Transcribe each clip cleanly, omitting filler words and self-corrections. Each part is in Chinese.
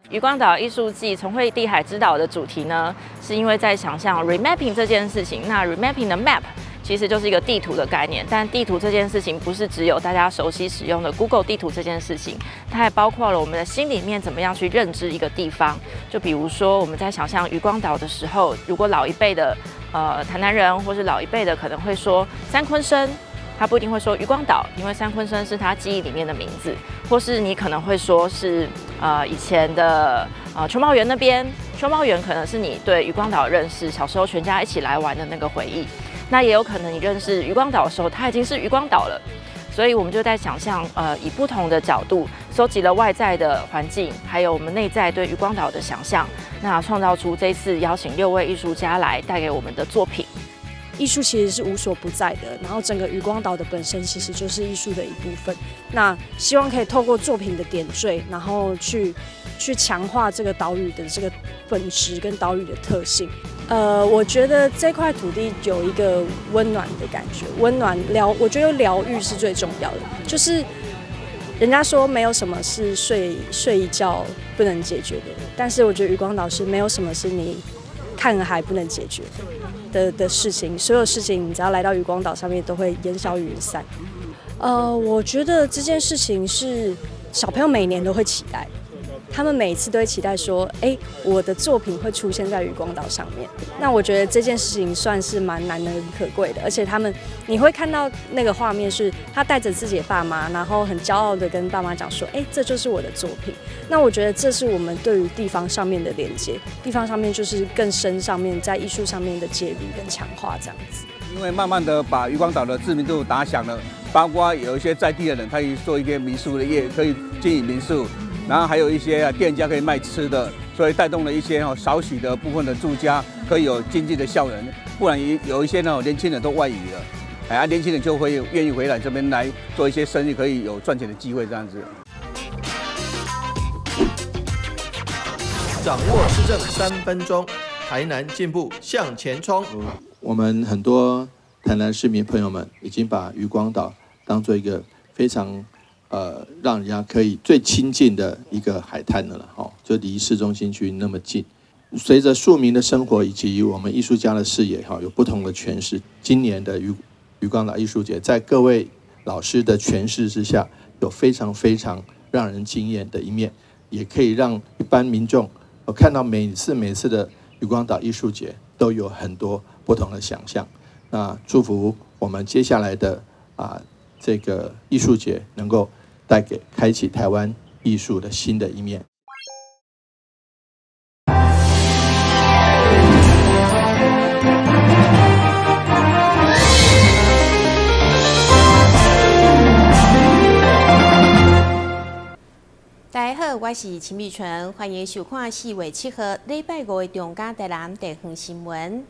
渔光岛艺术季重绘地海之岛的主题呢，是因为在想象 remapping 这件事情。那 remapping 的 map 其实就是一个地图的概念，但地图这件事情不是只有大家熟悉使用的 Google 地图这件事情，它还包括了我们的心里面怎么样去认知一个地方。就比如说我们在想象渔光岛的时候，如果老一辈的台南人或是老一辈的可能会说三鲲生。他不一定会说渔光岛，因为三鲲生是他记忆里面的名字，或是你可能会说是以前的秋茂园那边，秋茂园可能是你对渔光岛的认识，小时候全家一起来玩的那个回忆。那也有可能你认识渔光岛的时候，它已经是渔光岛了。所以我们就在想象，以不同的角度收集了外在的环境，还有我们内在对渔光岛的想象，那创造出这次邀请6位艺术家来带给我们的作品。艺术其实是无所不在的，然后整个渔光岛的本身其实就是艺术的一部分。那希望可以透过作品的点缀，然后去强化这个岛屿的这个本质跟岛屿的特性。我觉得这块土地有一个温暖的感觉，温暖我觉得疗愈是最重要的。就是人家说没有什么是睡一觉不能解决的，但是我觉得渔光岛是没有什么是你看海不能解决的事情，所有事情你只要来到渔光岛上面都会烟消云散。我觉得这件事情是小朋友每年都会期待，他们每次都会期待说，我的作品会出现在渔光岛上面。那我觉得这件事情算是蛮难能可贵的，而且你会看到那个画面是他带着自己的爸妈，然后很骄傲的跟爸妈讲说，这就是我的作品。那我觉得这是我们对于地方上面的连接，地方上面就是更深上面在艺术上面的介入跟强化这样子。因为慢慢的把渔光岛的知名度打响了，包括有一些在地的人可以做一些民宿的业，可以经营民宿。然后还有一些店家可以卖吃的，所以带动了一些少许的部分的住家可以有经济的效能，不然有一些年轻人都外移了，年轻人就会愿意回来这边来做一些生意，可以有赚钱的机会这样子。掌握施政3分钟，台南进步向前冲。我们很多台南市民朋友们已经把渔光岛当做一个非常让人家可以最亲近的一个海滩的了，就离市中心区那么近。随着庶民的生活以及我们艺术家的视野，有不同的诠释。今年的渔光岛艺术节，在各位老师的诠释之下，有非常非常让人惊艳的一面，也可以让一般民众看到每次的渔光岛艺术节都有很多不同的想象。那祝福我们接下来的这个艺术节能够开启台湾艺术的新的一面。大家好，我是陈美纯，欢迎收看4月7号礼拜5的中嘉台南地方新闻。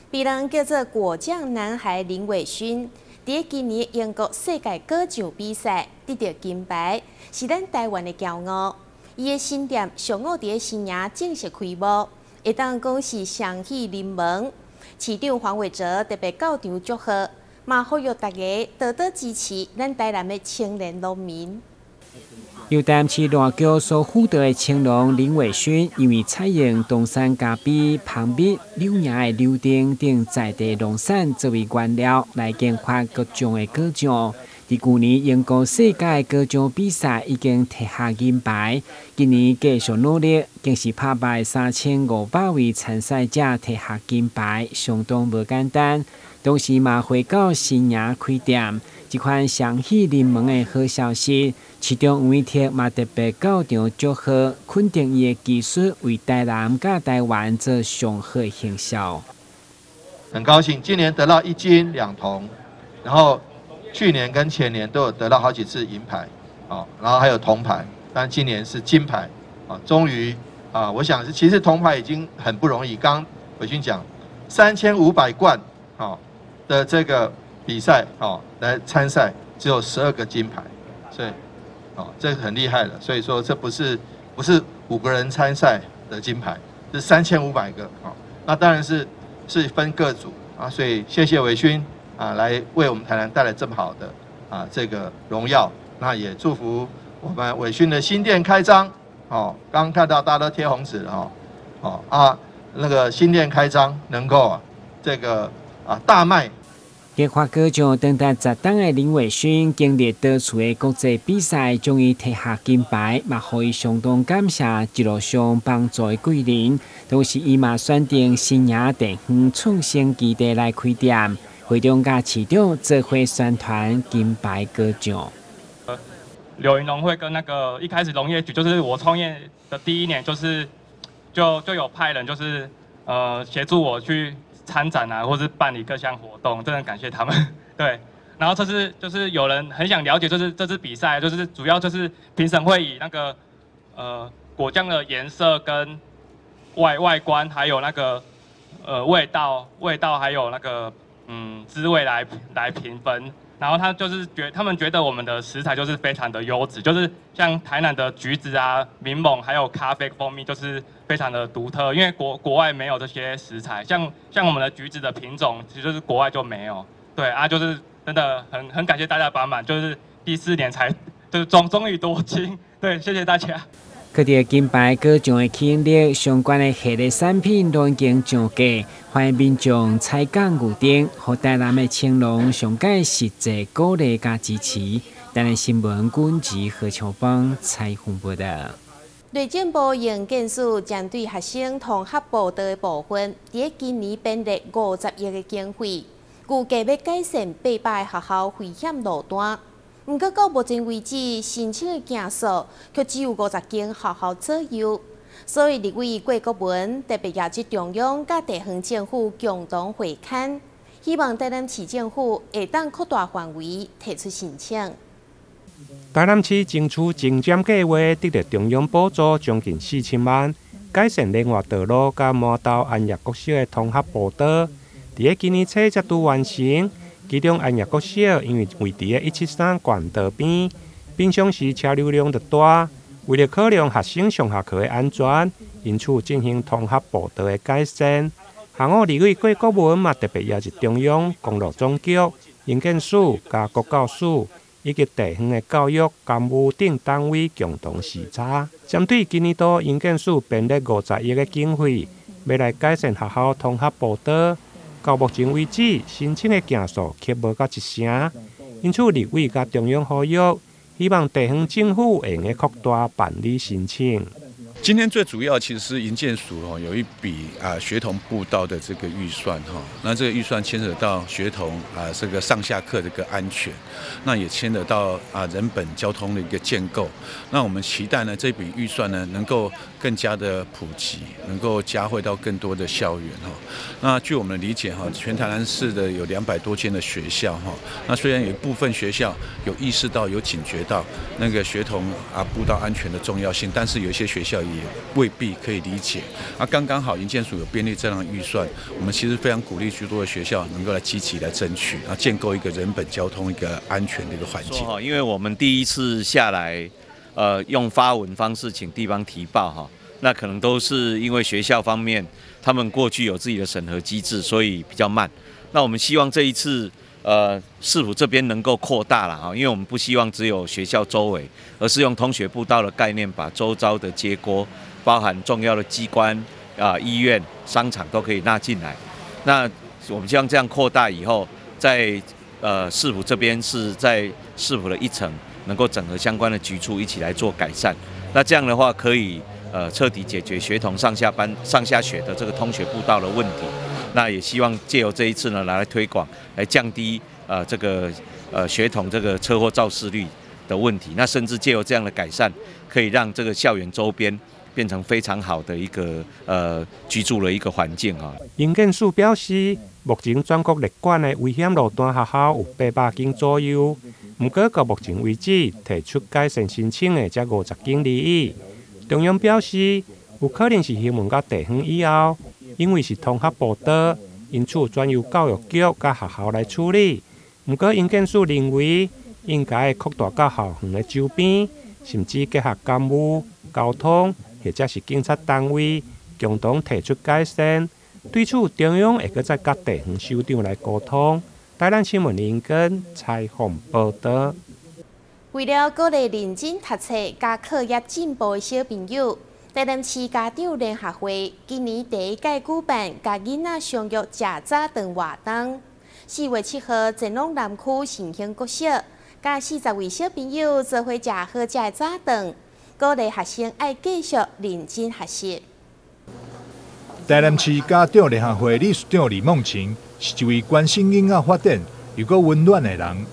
别人叫做果酱男孩林伟勋。在今年英国世界歌唱比赛得到金牌，是咱台湾的骄傲。伊的新店上午伫新营正式开幕，会当讲是双喜临门。市长黄伟哲特别到场祝贺，嘛呼吁大家多多支持咱台南的青年农民。由台南市大桥所辅导的青农林伟勋，因为采用东山咖啡、蜂蜜、柳芽的柳丁等在地农产作为原料，来研发各种的果酱。在去年英国世界歌唱比赛已经摕下银牌，今年继续努力，更是打败3500位参赛者摕下金牌，相当无简单。同时嘛，回到新营开店，这款双喜临门的好消息，市长吴伟哲嘛特别到场祝贺，肯定伊的技术为台南甲台湾做上好的行销。很高兴今年得到1金2铜，然后去年跟前年都有得到好几次银牌，然后还有铜牌，但今年是金牌，终于我想其实铜牌已经很不容易。刚伟勋讲3500冠的这个比赛来参赛，只有12个金牌，所以这很厉害了。所以说这不是5个人参赛的金牌，是3500个那当然是分各组所以谢谢伟勋来为我们台南带来这么好的这个荣耀。那也祝福我们伟勋的新店开张哦，刚看到大家都贴红纸了那个新店开张能够这个大卖。计划高中长达10档的林伟勋，经历多处的国际比赛，终于摕下金牌，嘛，予伊相当感谢一路上帮助的贵人。同时，伊嘛选定新雅地方创新基地来开店，会中甲市长做伙宣传金牌高中。柳营农会跟那个一开始农业局，就是我创业的第1年，就有派人就是协助我去参展或是办理各项活动，真的感谢他们。对，然后就是有人很想了解，就是这次比赛，就是主要就是评审会以那个果酱的颜色跟外观，还有那个味道还有那个滋味来评分。然后他们觉得我们的食材就是非常的优质，就是像台南的橘子柠檬还有咖啡蜂蜜，就是非常的独特，因为国外没有这些食材，像我们的橘子的品种，其实就是国外就没有。对就是真的很感谢大家帮忙，就是第4年才就是终于夺金。对，谢谢大家。各地金牌高中的吸引力，相关的系列产品都已经上架，欢迎民众采购预订，和台南的青龙上届实际鼓励加支持。台南新闻管制何秋芳采访报道。内政部营建署针对学生通学报道的部分，在今年编列50亿的经费，预计要改善800个学校危险路段。不过到目前为止，申请的件数却只有50间学校左右。所以立委郭国文特别邀集中央甲地方政府共同会勘，希望台南市政府会当扩大范围提出申请。台南市争取精简计划得到中央补助将近4000万，改善另外道路甲麻豆安业国小的通学步道。伫今年初才拄完成。其中安业国小因为位伫173县道边，平常时车流量就大，为了考量学生上下课的安全，因此进行通学步道的改善。行务立委郭国文嘛特别邀集中央公路总局、营建署、甲国教署以及地方的教育、干务等单位共同视察。针对今年度营建署编列50亿的经费，要来改善学校通学步道。到目前为止，申请的件数却无到1成，因此立委甲中央呼吁，希望地方政府会用扩大办理申请。今天最主要其实是营建署有一笔学童步道的这个预算那这个预算牵扯到学童这个上下课的一个安全，那也牵扯到人本交通的一个建构。那我们期待呢这笔预算呢能够更加的普及，能够加惠到更多的校园那据我们的理解全台南市的有200多间的学校那虽然有一部分学校有意识到有警觉到那个学童步道安全的重要性，但是有一些学校也未必可以理解。刚好营建署有编列这样的预算，我们其实非常鼓励许多的学校能够来积极来争取，建构一个人本交通一个安全的一个环境。因为我们第一次下来，用发文方式请地方提报那可能都是因为学校方面他们过去有自己的审核机制，所以比较慢。那我们希望这一次。市府这边能够扩大了因为我们不希望只有学校周围，而是用通学步道的概念，把周遭的街廓，包含重要的机关、医院、商场都可以纳进来。那我们希望这样扩大以后，在市府这边是在市府的一层，能够整合相关的局处一起来做改善。那这样的话，可以彻底解决学童上下学的这个通学步道的问题。那也希望借由这一次呢，来推广，来降低这个学童这个车祸肇事率的问题。那甚至借由这样的改善，可以让这个校园周边变成非常好的一个居住的一个环境营建署表示，目前全国列管的危险路段学校有800间左右，不过到目前为止提出改善申请的才50间而已。中央表示，有可能是希望到地方以后。因为是通学步道，因此转由教育局甲学校来处理。不过，营建署认为应该扩大到校园的周边，甚至结合干务、交通或者是警察单位，共同提出改善。对此，中央会再甲地方首长来沟通。台南新闻林根采访报道。为了鼓励认真读册、加课业进步的小朋友，台南市家长联合会今年第一届举办甲囡仔相约食早顿活动。4月7号，前往南区新兴国小，甲40位小朋友做伙食好食的早顿，鼓励学生爱继续认真学习。台南市家长联合会理事长李梦晴是一位关心囡仔发展又阁温暖的人。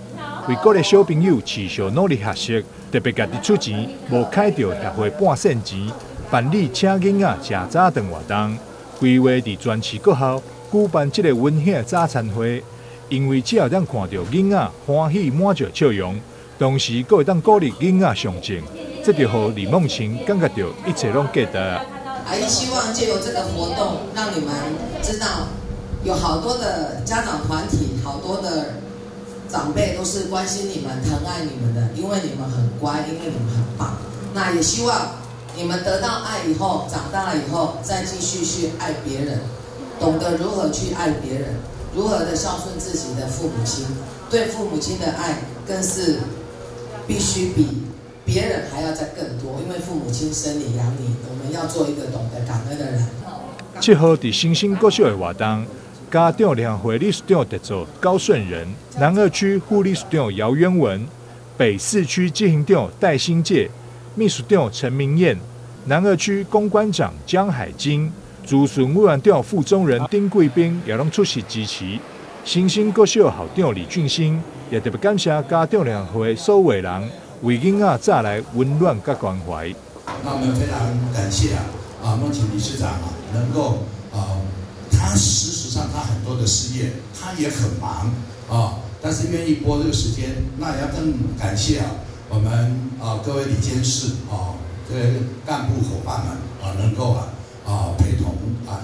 为鼓励小朋友持续努力学习，特别家己出钱，无开着协会半线钱，办理请囡仔食早顿活动，规划伫全市各校举办这个温馨的早餐会。因为只要当看到囡仔欢喜满足笑容，同时阁会当鼓励囡仔上进，这就互李梦晴感觉到一切拢价值。阿姨希望借由这个活动，让你们知道，有好多的家长团体，好多的长辈都是关心你们、疼爱你们的，因为你们很乖，因为你们很棒。那也希望你们得到爱以后，长大了以后，再继续去爱别人，懂得如何去爱别人，如何的孝顺自己的父母亲。对父母亲的爱，更是必须比别人还要再更多，因为父母亲生你养你，我们要做一个懂得感恩的人。7号伫新兴国小的活动。家长联合会理事长得做高顺仁，南二区副理事长姚渊文，北4区执行长戴新介，秘书长陈明燕，南二区公关长江海金，驻巡委员长副总人丁贵斌也拢出席支持。新兴国小校长李俊兴也特别感谢家长联合会所有人为囡仔带来温暖甲关怀。那我们非常感谢孟晴理事长能够他事实上他很多的事业，他也很忙但是愿意拨这个时间，那也要更感谢我们各位理监事这些干部伙伴们能够陪同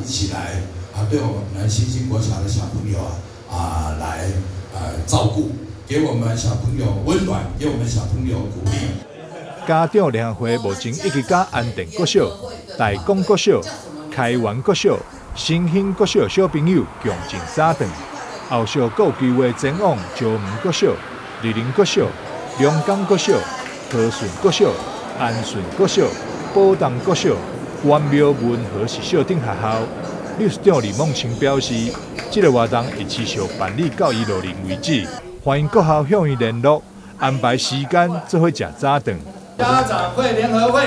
一起来对我们新兴国小的小朋友来照顾，给我们小朋友温暖，给我们小朋友鼓励。家长联合会目前已经甲安定国小、大公国小、开元国小、新兴国小小朋友共进早顿，后续还有计划前往石门国小、莅林国小、龙岗国小、和顺国小、安顺国小、宝东国小、关庙文和实小等学校。理事长李梦晴表示，这个活动会持续办理到2060为止，欢迎各校向伊联络，安排时间做伙食早顿。家长会联合会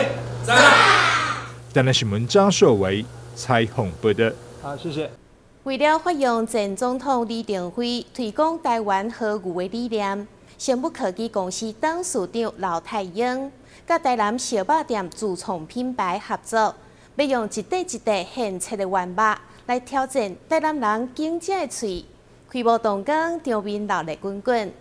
在。台南新闻张硕维采访报道。好，谢谢。为了发扬前总统李登辉推广台湾和牛的理念，生物科技公司董事长刘太英甲台南小肉店自创品牌合作，要用一块一块现切的原肉来挑战台南人经济的嘴。开幕动工，场面热闹滚滚。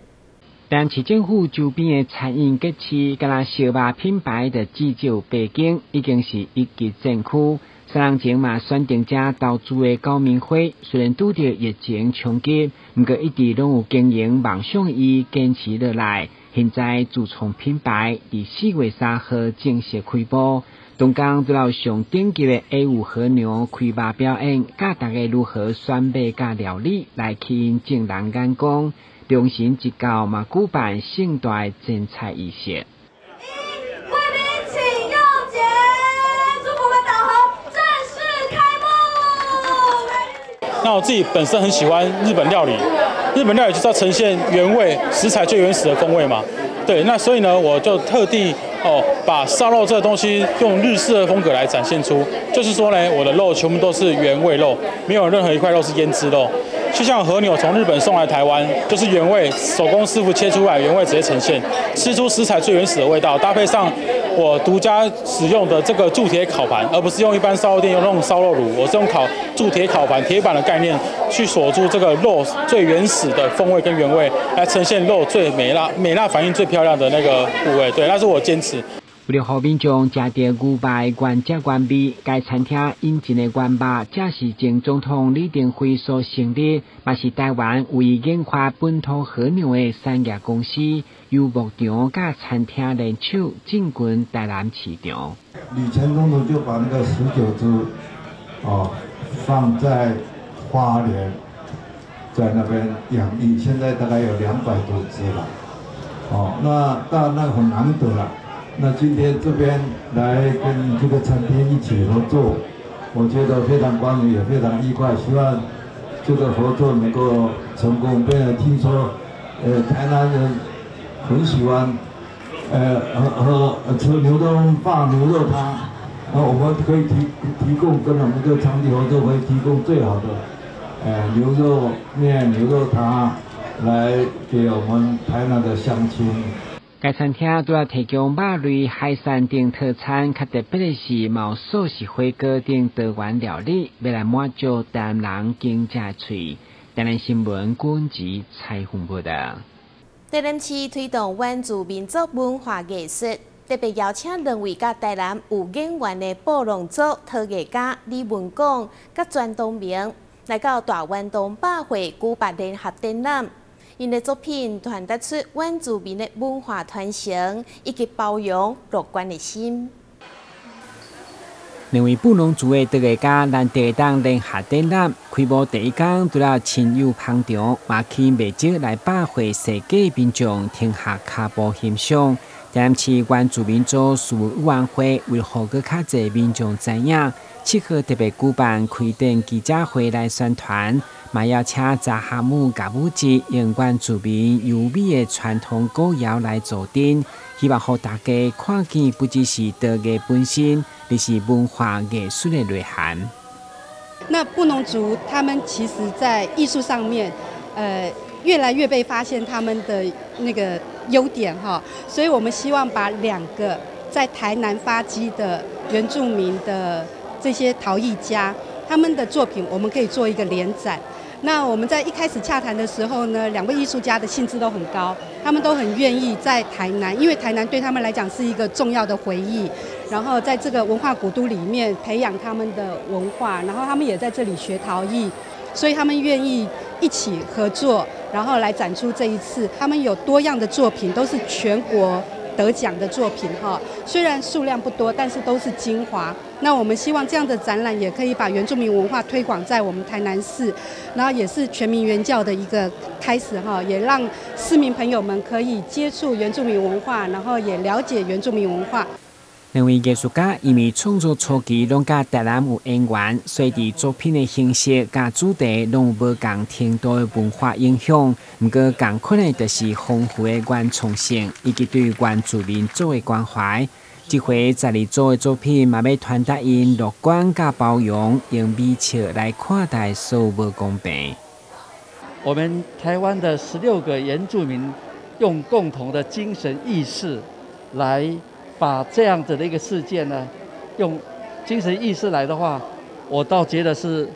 但市政府周边的餐饮街市，甲那小肉品牌的至少北京已经是一级战区。3年前嘛选定这投资的高明辉，虽然拄到疫情冲击，不过一直拢有经营梦想伊坚持落来。现在自创品牌伫4月3号正式开播。东港都有上顶级的 A5 和牛开幕表演，教大家如何选买甲料理来吸引众人眼光。良辰一到嘛，举办盛大的赠菜仪式。贵宾请用节，祝福们导航正式开幕。那我自己本身很喜欢日本料理，日本料理就是要呈现原味食材最原始的风味嘛。对，那所以呢，我就特地把烧肉这个东西用日式的风格来展现出，就是说呢，我的肉全部都是原味肉，没有任何一块肉是腌制肉。就像和牛从日本送来台湾，就是原味，手工师傅切出来，原味直接呈现，吃出食材最原始的味道，搭配上我独家使用的这个铸铁烤盘，而不是用一般烧肉店用那种烧肉炉，我是用铸铁烤盘、铁板的概念去锁住这个肉最原始的风味跟原味，来呈现肉最美辣反应最漂亮的那个部位。对，那是我坚持。为了互民众食到牛肉原汁原味，该餐厅引进的原肉，正是前总统李登辉所成立，也是台湾唯一研发本土和牛的产业公司，由牧场甲餐厅联手进军台南市场。李前总统就把那个19只放在花莲，在那边养育，现在大概有200多只了。那当然那个很难得了。那今天这边来跟这个餐厅一起合作，我觉得非常光荣，也非常愉快。希望这个合作能够成功。因为听说，台南人很喜欢，吃牛肉饭、牛肉汤。我们可以提供跟我们这个场地合作，可以提供最好的，牛肉面、牛肉汤，来给我们台南的乡亲。该餐厅主要提供肉类、海产等特产，较特别的是毛素食火锅等台湾料理，要来满足台南人经济嘴。台南新闻管制采访报道。台南市推动原住民族文化艺术。特别邀请两位甲台南有渊源的布农族陶艺家李文广、甲全东明来到大湾东百会举办联合展览。因的作品传达出原住民的文化传承以及包容乐观的心。两位布农族的陶艺家咱第一档联合展览开幕第一天，除了亲友捧场，也去卖酒来百会世界民众听下脚步欣赏。台南市原住民族事务委员会为互更较侪民众知影，7号特别举办开展记者会来宣传，嘛邀请查哈姆甲舞节用原住民优美的传统歌谣来做阵，希望互大家看见不只是陶艺本身，而是文化艺术的内涵。那布农族他们其实在艺术上面，越来越被发现他们的那个优点哈，所以我们希望把2个在台南发迹的原住民的这些陶艺家，他们的作品我们可以做一个联展。那我们在一开始洽谈的时候呢，2位艺术家的兴致都很高，他们都很愿意在台南，因为台南对他们来讲是一个重要的回忆，然后在这个文化古都里面培养他们的文化，然后他们也在这里学陶艺，所以他们愿意一起合作，然后来展出这一次。他们有多样的作品，都是全国得奖的作品哈。虽然数量不多，但是都是精华。那我们希望这样的展览也可以把原住民文化推广在我们台南市，然后也是全民原教的一个开始哈，也让市民朋友们可以接触原住民文化，然后也了解原住民文化。两位艺术家因为创作初期拢甲台南有渊源，所以伫作品的形式甲主题拢有无共程度的文化影响。不过共款的就是丰富的原创性，以及对原住民族的关怀。这回12组的作品嘛要传达因乐观甲包容，用美笑来看待所有无公平。我们台湾的16个原住民用共同的精神意识来把这样子的一个事件呢，用精神意识来的话，我倒觉得是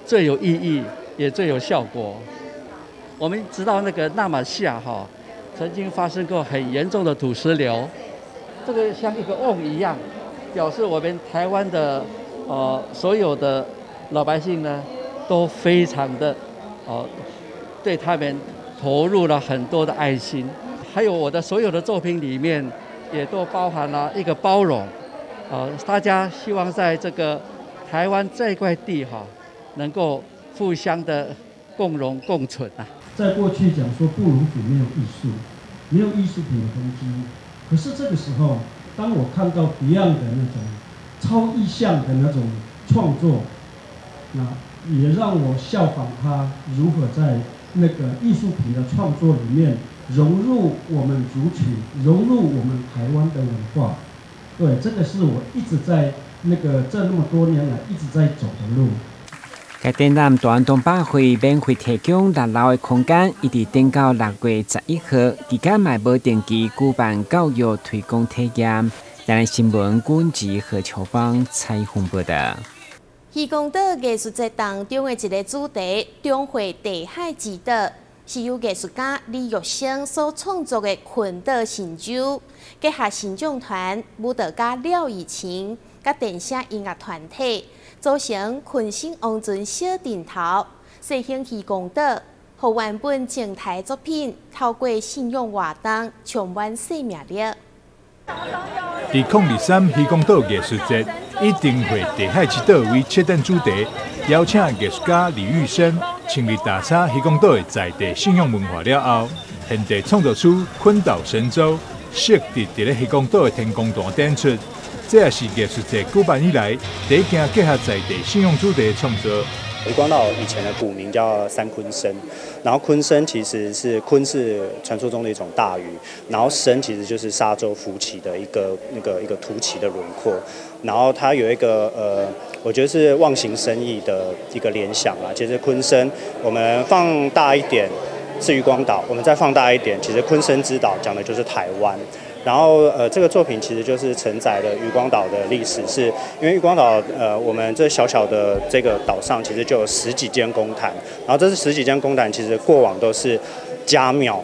最有意义，也最有效果。我们知道那个纳马夏哈，曾经发生过很严重的土石流，这个像一个瓮一样，表示我们台湾的所有的老百姓呢，都非常的对他们投入了很多的爱心。还有我的所有的作品里面，也都包含了一个包容，大家希望在这个台湾这块地哈，能够互相的共荣共存啊。在过去讲说布农族没有艺术，没有艺术品的东西，可是这个时候，当我看到 Beyond 的那种超意象的那种创作，那也让我效仿他如何在那个艺术品的创作里面融入我们族群，融入我们台湾的文化。对，这个是我一直在这么多年来一直在走的路。该展览大湾东百会免费提供6楼的空间，一直展到6月11号，期间嘛无定期举办教育推广体验。台南新闻管制何秋芳采访报道。渔光岛艺术节当中的一个主题“中华地海之岛”，是由艺术家李玉生所创作的群岛神州，结合信众团、舞蹈家廖以晴、甲电声音乐团体，组成群星王尊小顶头，实行渔光岛，互原本静态作品透过信用活动充满生命力。以2023渔光岛艺术节以中华地海之岛为设定主题，邀请艺术家李玉生亲自打扫渔光岛的在地信仰文化了后，现地创造出坤岛神舟，设伫咧渔光岛的天空端展出。这也是艺术节举办以来第一件结合在地信用主题的创作。渔光岛以前的古名叫三鲲参，然后鲲参其实是鲲是传说中的一种大鱼，然后参其实就是沙洲浮起的一个凸起的轮廓，然后它有一个我觉得是忘形生意的一个联想啦。其实鲲参我们放大一点是渔光岛，我们再放大一点，其实鲲参之岛讲的就是台湾。然后这个作品其实就是承载了渔光岛的历史，是因为渔光岛我们这小小的这个岛上其实就有10几间公坛，然后这10几间公坛其实过往都是家庙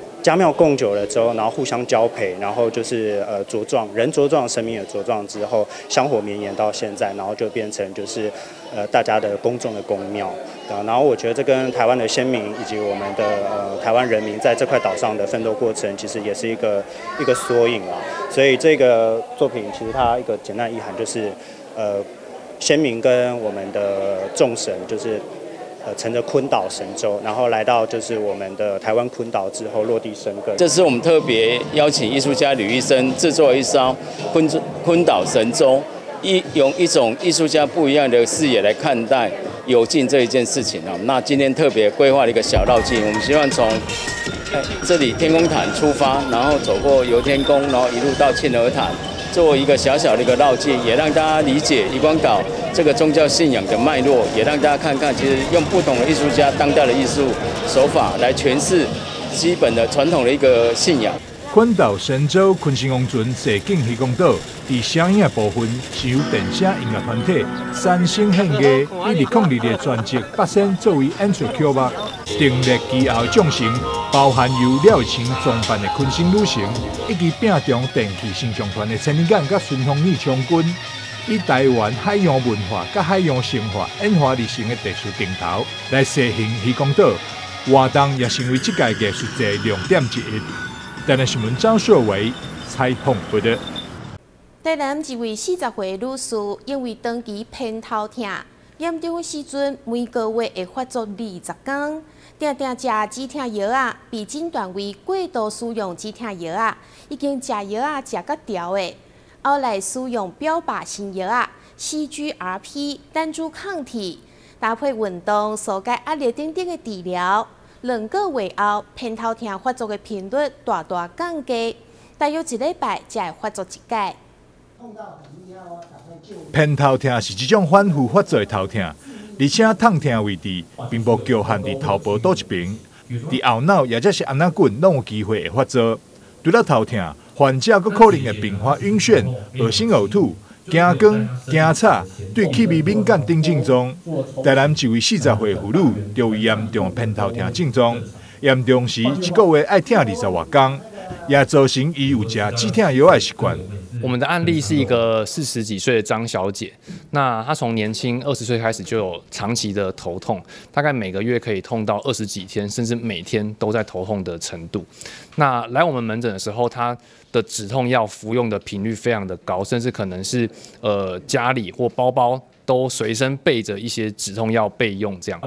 供久了之后，然后互相交配，然后就是茁壮，人茁壮，生命也茁壮之后，香火绵延到现在，然后就变成就是大家的公众的公庙。然后我觉得这跟台湾的先民以及我们的台湾人民在这块岛上的奋斗过程，其实也是一个缩影啦。所以这个作品其实它一个简单意涵就是，先民跟我们的众神就是乘着鲲岛神舟，然后来到就是我们的台湾鲲岛之后落地生根。这次我们特别邀请艺术家吕医生制作一艘鲲岛神舟，用一种艺术家不一样的视野来看待游境这一件事情啊。那今天特别规划了一个小绕境，我们希望从这里天宫潭出发，然后走过游天宫，然后一路到庆和潭，做一个小小的一个绕境，也让大家理解渔光岛这个宗教信仰的脉络，也让大家看看，其实用不同的艺术家当代的艺术手法来诠释基本的传统的一个信仰。鲲岛神舟鲲星王船坐进渔光岛，伫声影部分是由电声音乐团体三星献艺以2002的专辑《八仙》作为演出曲目，订立其后奖项，包含由廖以晴创办的鲲星旅行，以及屏中电气形象团的陈立干甲孙凤丽将军，以台湾海洋文化甲海洋生活演化而成的特殊镜头来实现渔光岛活动，也成为这届艺术节亮点之一。台南新闻张硕维采访报道。台南一位40岁女士，因为长期偏头痛严重的时阵，每个月会发作20天，常常食止痛药啊，被诊断为过度使用止痛药啊，已经食药啊食到调的，后来使用标靶性药啊 CGRP 单株抗体，搭配运动、疏解压力等等的治疗。2个月后，偏头痛发作的频率大大降低，大约1礼拜才会发作1次。偏头痛是一种反复发作的头痛，而且痛痛位置并无局限伫头部倒一边，伫后脑也就是安那滚拢有机会会发作。除了头痛，患者佫可能会并发晕眩、恶心呕吐、惊光、惊吵、对气味敏感等症状。台南一位40岁妇女就有严重偏头痛症状，严重时一个月爱痛20多天，也造成伊有食止痛药的习惯。我们的案例是一个40几岁的张小姐，那她从年轻20岁开始就有长期的头痛，大概每个月可以痛到20几天，甚至每天都在头痛的程度。那来我们门诊的时候，她的止痛药服用的频率非常的高，甚至可能是家里或包包都随身备着一些止痛药备用这样。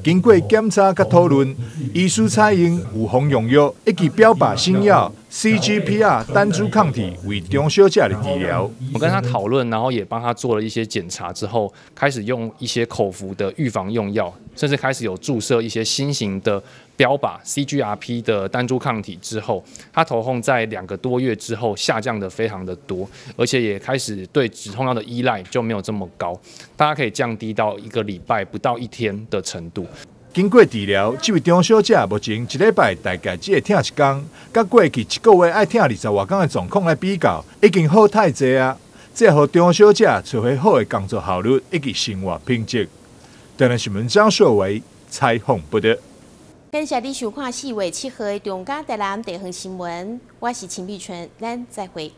经过检查甲讨论，医师采用有防用药以及标靶新药 CGPR 单株抗体为中小者的治疗。我跟他讨论，然后也帮他做了一些检查之后，开始用一些口服的预防用药，甚至开始有注射一些新型的标靶 CGRP 的单株抗体之后，他头痛在2个多月之后下降的非常的多，而且也开始对止痛药的依赖就没有这么高，大家可以降低到1个礼拜不到1天的程度。经过治疗，这位中小姐目前1礼拜大概只会痛1天，甲过去1个月爱痛20多天的状况来比较，已经好太济啊！这让中小姐找回好的工作效率以及生活品质。台南新闻张硕维采访报道。感谢你收看4月7号的中嘉台南地方新闻，我是秦碧纯，咱再会。